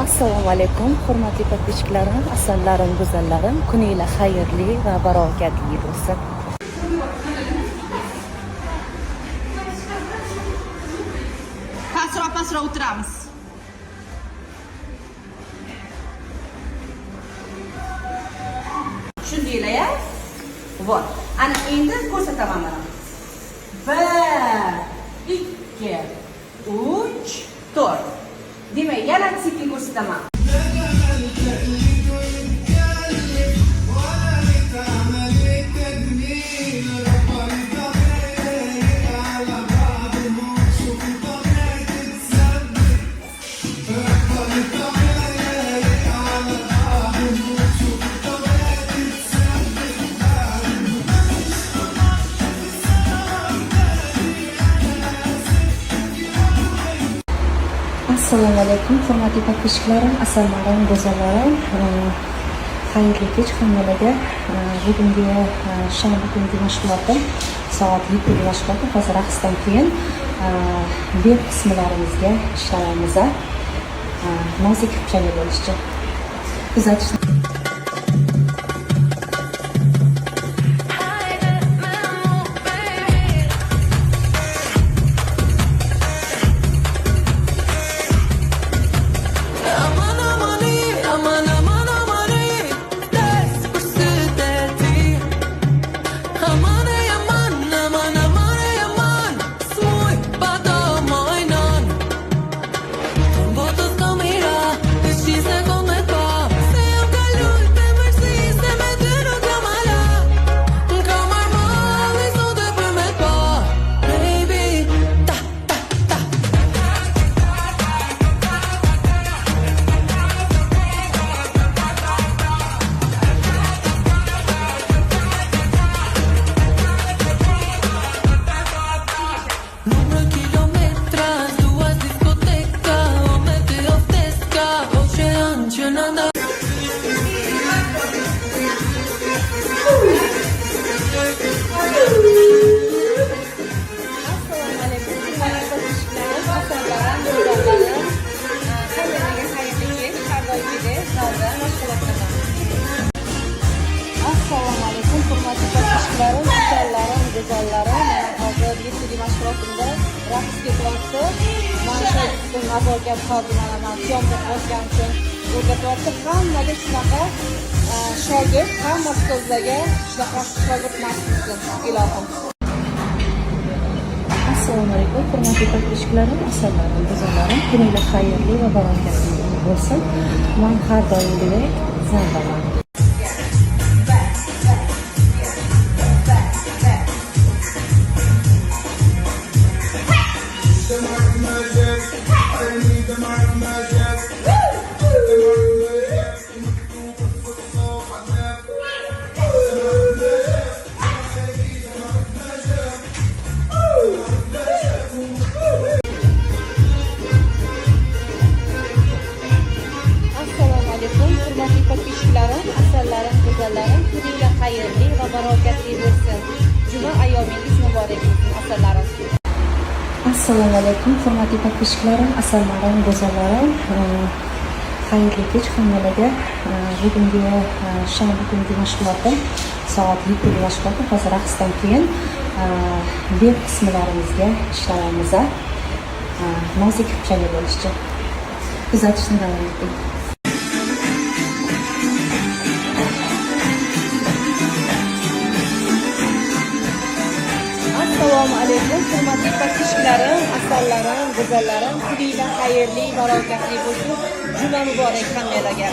Assalomu alaykum, hurmatli podpishchilarim, asallarim, go'zallarim. Kuninglar xayrli va barakatli bo'lsin. Pasroq o'tiramiz. Shundaylar-ya. Bor. Ana endi ko'rsataman mana. 1 2 3 4. Demak, yana sekin ko'rsataman. Assalomu alaykum, hurmatli podpishchilarim, asallarim, go'zallarim. Xayrli kech hammalarga. Bugungi shanba kungi mashg'ulotim soat 7 ga mashg'uloti. Hozir raqsdan keyin bel qismlarimizga ishlaymiz. Nozik qilib bo'lishcha. Kuzatishni hozir 7 mashg'ulotimda raqs ketyapti. Mana shu nazokat xodimlaridan syomka qilayotgan uchun o'rgatyapti. Hammaga shunaqa shogird, hamma ustozlarga shunaqa shogird nasib qilsin, ilohim. Assalomu alaykum, hurmatli podpishchilarim, asallarim, go'zallarim. Kuninglar xayrli va barakatli bo'lsin. Men har doimgidek zarbaman. Hurmatli podpishchilarim, asallarim, go'zallarim, kuninglar xayrli va barakatli bo'lsin. Juma ayyomingiz muborak bo'lsin, asallarim. Assalomu alaykum, hurmatli podpishchilarim, asallarim, go'zallarim. Xayrli kech hammalarga. Bugungi shanba kungi mashg'ulotim soat 7 ga mashg'uloti. Hozir raqsdan keyin bel qismlarimizga ishlaymiz. Nozik qilib bo'lishcha. Kuzatishni davom eting. Assalomu alaykum, hurmatli podpishchilarim, asallarim, go'zallarim. Kuninglar xayrli, barakatli bo'lsin. Juma muborak hammalarga.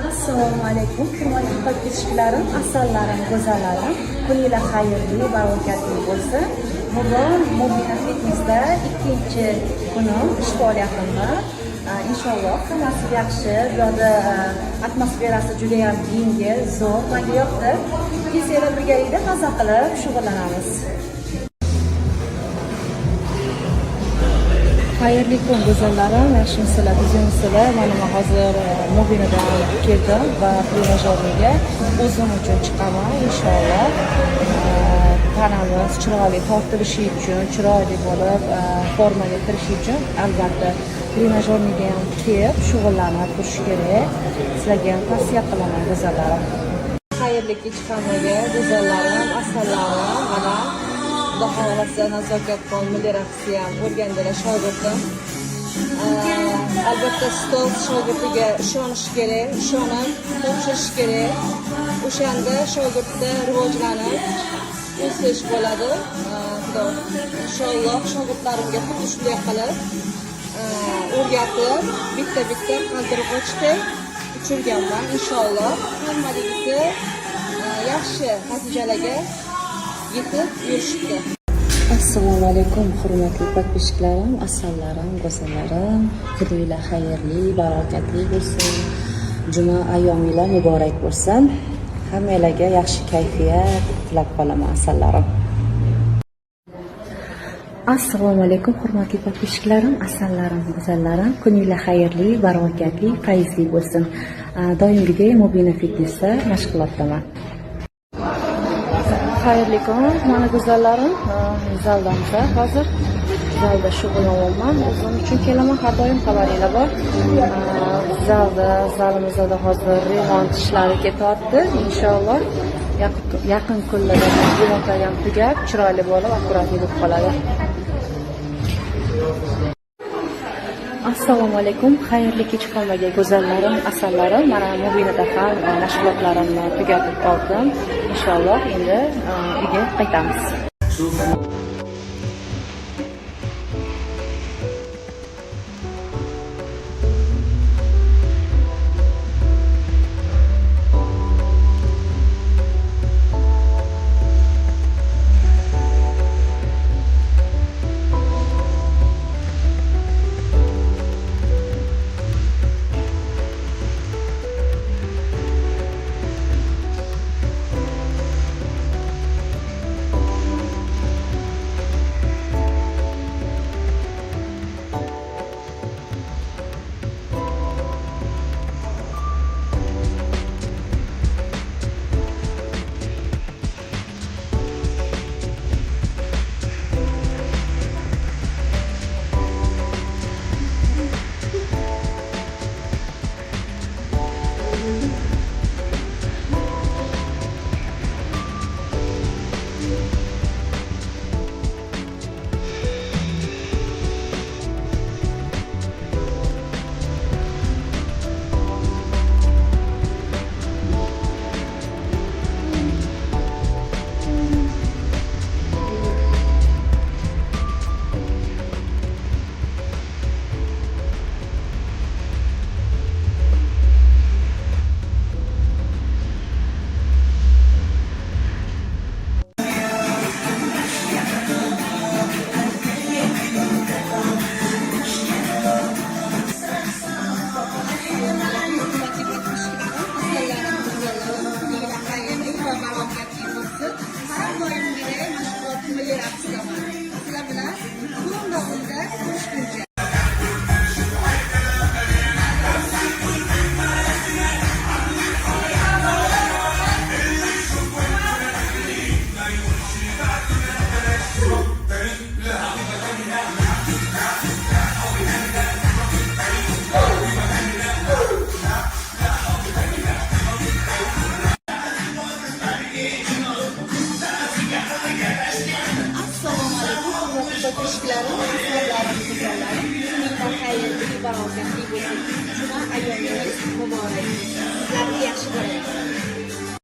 Assalomu alaykum, hurmatli podpishchilarim, asallarim, go'zallarim. Kuninglar xayrli, barakatli bo'lsin. Bugun Mubina Fitnessda 2-kunim ish faoliyatimda. Inshaalloh hammasi yaxshi. Bu yerda atmosferasi juda ham yengil, zo'r, menga yoqdi. Kelinglar birgalikda maza qilib shug'ullanamiz. Xayrli kun go'zallarim, yaxshimisizlar, biznesizlar. Mana hozir Mubinadan keldim va trenajyorga o'zim uchun chiqaman inshaalloh. tanamiz chiroyli tortilishi uchun, chiroyli bo'lib formaga kirishi uchun albatta trenajyorniga ham kelib shug'ullanib turish kerak. Sizlarga ham tavsiya qilaman go'zallarim. Xayrli kech hammaga go'zallarim, asallarim, mana Xudo xohlasa nazokatxon milliy raqsi ham o'rgandilar shogirdim. Albatta stol shogirdiga ishonish kerak, ishonib topshirish kerak. O'shanda shogirdda rivojlanib o'sish bo'ladi. Xudo inshaalloh shogirdlarimga xuddi shunday qilib o'rgatib, bitta-bitta qaldirib ochdek uchirganman. Inshaalloh hammaligi yaxshi natijalarga yetib yurishdi. Assalomu alaykum hurmatli podpishchiklarim, asallarim, go'zallarim. Kuninglar xayrli, barokatli bo'lsin. Juma ayyominglar muborak bo'lsin. Hammalarga yaxshi kayfiyat tilab qolaman asallarim. Assalomu alaykum hurmatli podpishchiklarim, asallarim, go'zallarim. Kuninglar xayrli, barokatli, fayzli bo'lsin. Doimgidek Mubina Fitnessda mashg'ulotdaman. Xayrli kun, mana go'zallarim, zaldamiz hozir. Zalda shug'ullanyapman. O'zim uchun kelaman, har doim xabaringlar bor. Zalimizda hozir remont ishlari ketyapti. Inshaalloh yaqin kunlarda remontlar ham tugab, chiroyli bo'lib, akkuratli bo'lib qoladi. Assalomu alaykum, xayrli kech hammaga go'zallarim, asallarim. Mana Mubinada ham mashg'ulotlarimni tugatib oldim. Inshaalloh endi uyga qaytamiz. Juma ayyomingiz muborak. Sizlarga